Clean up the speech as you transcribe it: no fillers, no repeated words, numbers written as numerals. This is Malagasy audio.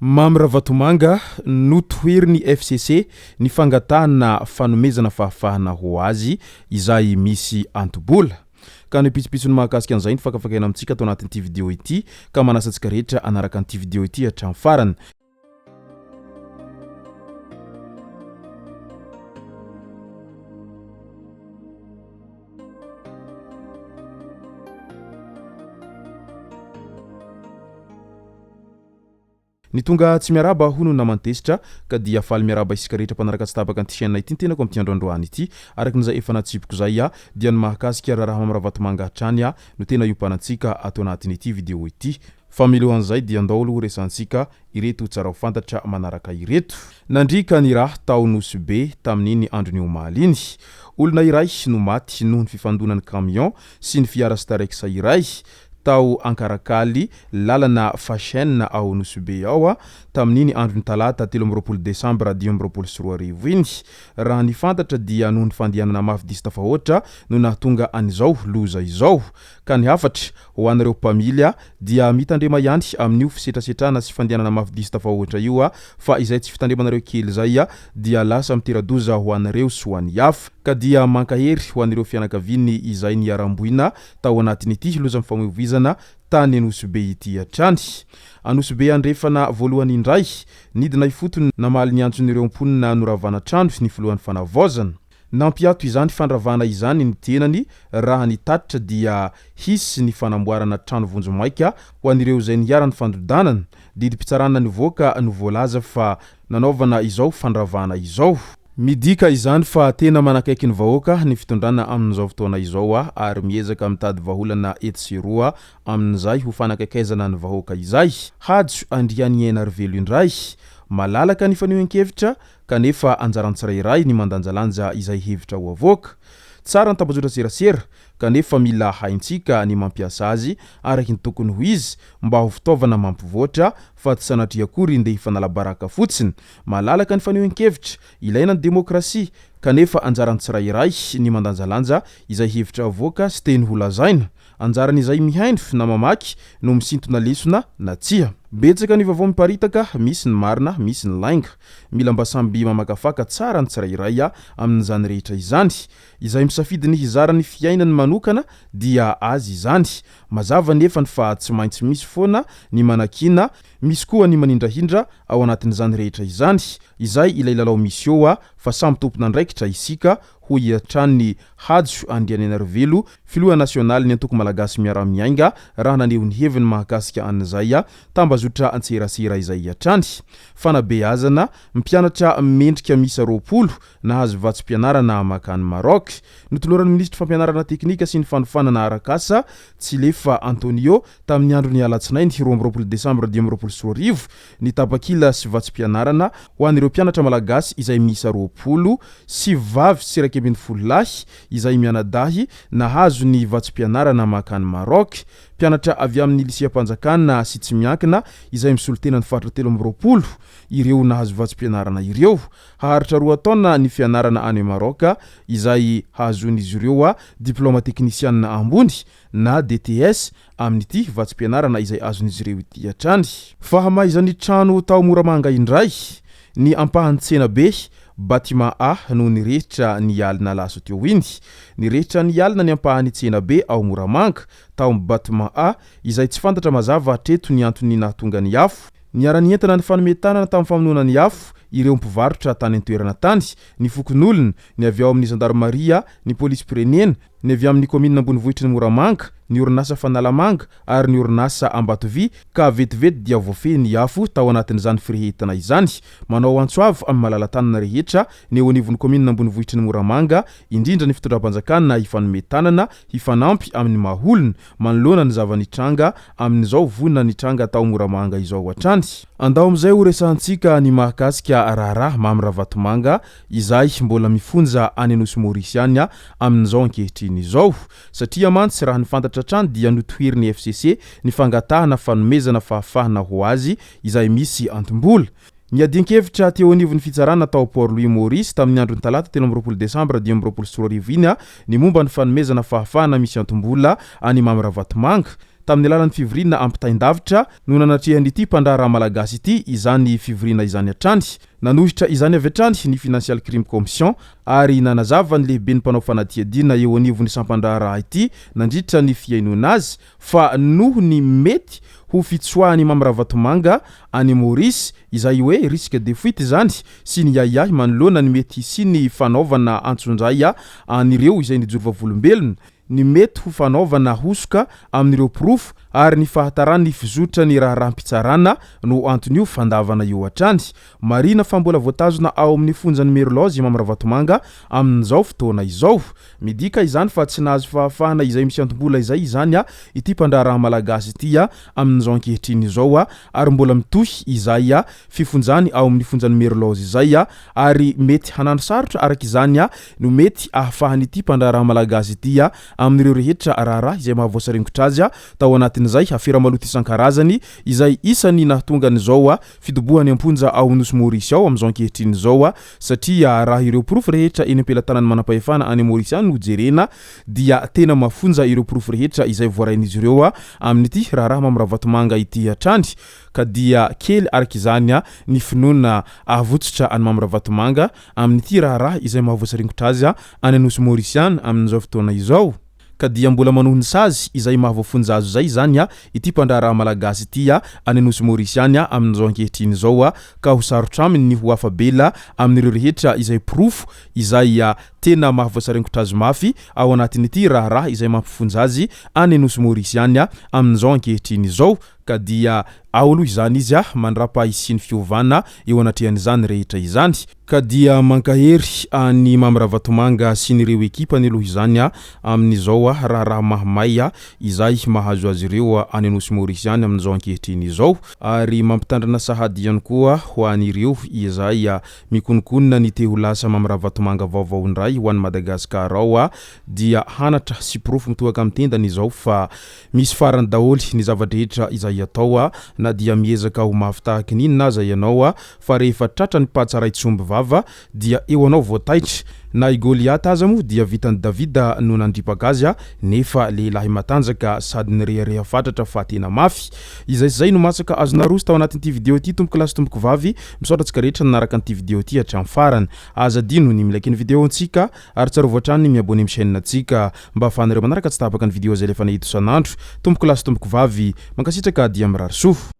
Mamy Ravatomanga notoheriny FCC ny fangatahana fanomezana fahafahana ho azy izay misy antobola. Ka ny pitsopitsony mahakasika an'izay ny fakafakaina amintsika atao anatin'ity vidéo ity ka manasantsika rehetra anaraka an'ity vidéo ity hatramin'ny farany. Ny tonga tsy miaraba hono namantesitra ka dia faly miaraba isika rehetra mpanaraka tsy tapaka an'ity chaîne ity tena ko amin'ity androandroany ity arakin'izay efa natsipiko zay dia ny mahakasika raha Mamy Ravatomanga hatrany no tena iompanan-tsika atao anatin'ity vidéo ity. Fa milohan'izay dia andao aloha resantsika ireto tsara ho fantatra manaraka ireto. Nandrika ny raha tao nosy be tamin'iny andron'ny omaly iny. Olona iray no maty noho ny fifandonan'ny camion sy ny fiara sy tareksa iray tao ankarakaly lalana fa Chaine ao nosy be ao tamin'iny andron'ny talata 13 Desambra 2024 iny. Raha ny fantatra dia noho ny fandianana mafy disy tafahoatra no nahatonga an'izao loza izao. Ka ny hafatra ho anareo pamilya dia mitandrema ihany amin'io fisetrasetrana sy fandianana mafy disy tafahoatra io fa izay tsy fitandremanareo kely zay dia lasa miteradoza ho anareo sy ho an'ny hafa. Ka dia mankahery ho an'ireo fianakaviany izay niaramboina tao anatin'ity loza mifamoivoizana tany anosy be ity hatrany. Anosy be andrefana voalohany indray nidina ifotony namaly ny antson'ireo mponina noravana trano ny filohan'ny fanavaozana. Nampiato izany fandravana izany ny tenany raha ny tatitra dia hisy ny fanamboarana trano vonjomaika ho an'ireo izay niarany fandodanana. Didi-pitsarana ny voaka no voalaza fa nanaovana izao fandravana izao. Midika izany fa tena manakaiky ny vahoaka ny fitondrana amin'izao fotoana izao ary miezaka mitady vaholana etseroa amin'izay ho fanakaikaizana ny vahoaka izay. Hajo andriany enarvelo indray malalaka ny fanehoan-kevitra kanefa anjarany tsirairay ny mandanjalanja izay hevitra ho avoaka. Tsara ny tambazotra serasera kanefa mila haintsika ny mampiasa azy araky ny tokony ho izy mba ho fitaovana mampivoatra fa tsy sanatria akory ndeha hifanalabaraka fotsiny. Malalaka ny fanehoan-kevitra ilaina ny demokrasia kanefa anjarany tsirairay ny mandanjalanja izay hevitra avoaka sy teny ho lazaina. Anjarany izay mihaino na mamaky no misintona lesona na tsia. Betsaka ny vaovao miparitaka, misy ny marina, misy ny lainga. Mila mba samby mamakafaka tsara ny tsirairay amin'izany rehetra izany. Izay misafidy ny hizara ny fiainany manokana dia azy izany. Mazava nefa fa tsy maintsy misy foana ny manakina, misy koa ny manindrahindra ao anatin'izany rehetra izany. Izay ilay lalao misy eo fa samy tompona andraikitra isika ho hiatrany hajo andriany enarvelo filoha nasionaly ny antoko malagasy miara-miainga raha naneho ny heviny mahakasika an'izay tambazotra antserasera izay hiatrany. Fanabeazana mpianatra mendrika misa 20 nahazo vatsim-pianarana makany Maroc. Notoloran'ny ministra fampianarana teknika sy ny fanofanana arakasa Tsilefa Antonio tamin'ny andron'ny alatsinainy 12 Desambra 2024 ny tapakila sy vatsim-pianarana ho an'ireo mpianatra malagasy izay misa 20 sy vavy sy raika ambin'ny folo lahy izay mianadahy nahazo ny vatsim-pianarana makany Maroc. Mpianatra avy amin'ny lyseam-panjakana sy tsy miankina izay misolo-tena ny faritra 13 ireo nahazo vatsim-pianarana ireo. Haharitra 2 taona ny fianarana any Maroc izay hazon'izy ireo diplôma teknisianina ambony na DTS amin'ity vatsim-pianarana izay azon'izy ireo ity hatrany. Fahamaizan'ny trano tao Moramanga indray ny ampahan'ny tsena be Batima A no nirehitra ny alina laso teo iny. Nirehitra ny alina ny ampahan'ny tsena be ao Moramanga tao Batima A izay tsy fantatra mazava hatreto ny antony nahatonga ny afo. Niara-ny entana ny fanometanana tamin'ny famonoana ny afo ireo mpivarotra tany an-toerana tany, ny fokon'olona, ny avy ao amin'ny gendarmeria, ny polisy pirenena, ny avy amin'ny komina ambonivohitry ny Moramanga, ny orinasa Fanalamanga ary ny orinasa Ambatovy ka vetivety dia voafehy ny afo tao anatin'izany firehetana izany. Manao antsoavo amin'ny malalatanana rehetra ny eo anivon'ny komina ambonivohitry ny Moramanga indrindra ny fitondram-panjakana hifanometanana hifanampy amin'ny maholona manoloana ny zavanitranga amin'izao vonina ny tranga tao Moramanga izao hatrany. Andao amin'izay ho resantsika ny mahakasika raharaha Mamy Ravatomanga izay mbola mifonja any Anosy Mauritiany amin'izao ankehitriny izao satria mantsy raha ny fantatra trany dia notoheriny FCC ny fangatahana fanomezana fahafahana ho azy izay misy antombola. Ny adian-kevitra teo anivon'ny fitsarana tao Port Louis Maurice tamin'ny andron'ny talata 13 Desambra 2024 iny ny momba ny fanomezana fahafahana misy antombola any Mamy Ravatomanga. tamin'ny alalan'ny fivirina ampitaindavitra no nanatrehanyity mpandraharaha malagasy ity izany fivirina izany hatrany. Nanohitra izany avy hatrany ny Financial Crime Commission ary nanazava ny lehibe ny mpanao fanadihadiana eo anivon'ny sampandraharaha ity nandritra ny fiainona azy fa noho ny mety ho fitsoahany Mamy Ravatomanga any Maurice izay hoe risque de fuite zany sy ny yayahy manoloana ny mety sy ny fanaovana antsonjaya anireo izay nijorovam-volombelona ny mety ho fanaovana hosoka amin'ireo proof ary ny fahatarany fizotra ny rahampitsarana no anton'io fandavana eo hatrany. Marina fa mbola voatazona ao amin'ny fonja numero lozy Mamy Ravatomanga amin'izao fotoana izao. Midika izany fa tsy nahazo fahafahana izay misy antombola izany ity mpandraharaha malagasy ity amin'izao ankehitriny izao ary mbola mitohy izay fifonjany ao amin'ny fonja numero lozy izay ary mety hanano sarotra araka izany no mety ahafahany ity mpandraharaha malagasy ity amin'ireo rehetra raharaha izay mahavoasarengotra azy tao anatin'izay afera maloto isan-karazany izay isany nahatonga n'izao fidobohany amponja ao nosy Maurice ao amin'izao ankehitriny izao satria raha ireo proof rehetra eny ampelantanany manam-pahefana any Maurice any no jerena dia tena mafonja ireo proof rehetra izay voarain'izy ireo amin'ity raharaha Mamy Ravatomanga ity hatrany ka dia kely araka izany ny finoana avotsotra any Mamy Ravatomanga amin'ity raharaha izay mahavoasarengotra azy any nosy Maurice any amin'izao fotoana izao. Ka dia mbola manohony sazy izay mahavoafonja azo zay zany ity mpandraharaha malagasy ity any nosy Maurice any amin'izao ankehitriny izao ka ho sarotra aminy ho afabela amin'ireo rehetra izay proof izay tena mahavoasarengotra azy mafy ao anatin'ity raharaha izay mampifonja azy any nosy Maurice any amin'izao ankehitriny izao. Ka dia ao aloha izany izy mandrapa isiny fiovana eo anatrehan'izany rehetra izany. Ka dia mankahery any Mamy Ravatomanga sy ny ireo ekipany aloha izany amin'izao raharaha mahamay izay mahazo azy ireo any nosy Maurice any amin'izao ankehitriny izao ary mampitandrana sahady ihany koa ho an'ireo izay mikonokonona ny te ho lasa Mamy Ravatomanga vaovao ndray ho an'ny Madagasikara ao dia hanatra sy proof mitohaka amin'ny tendany izao fa misy farany daholy ny zavadrehetra izay atao na dia miezaka ho mafitahaky n'inona aza ianao fa rehefa tratra ny patsaray tsomby vava dia eo anao voataitra na Goliata aza moa dia vitany Davida no nandripaka azy nefa lehilahy matanjaka sady nirehareha fatratra fa tena mafy. Izay no masaka azona roso tao anatin'ity video ity tompoko lasy tompoko vavy misaotra tsika rehetra nanaraka an'ity video ity hatramin'ny farany. Aza dino ny milaiky ny video antsika ary tsara voatrany ny miabone amin'ny chaîne antsika mba ahafahanareo manaraka tsy tapaka ny video zay lefa nahito isan'andro. Tompoko lasy tompoko vavy mankasitraka dia mirary soa.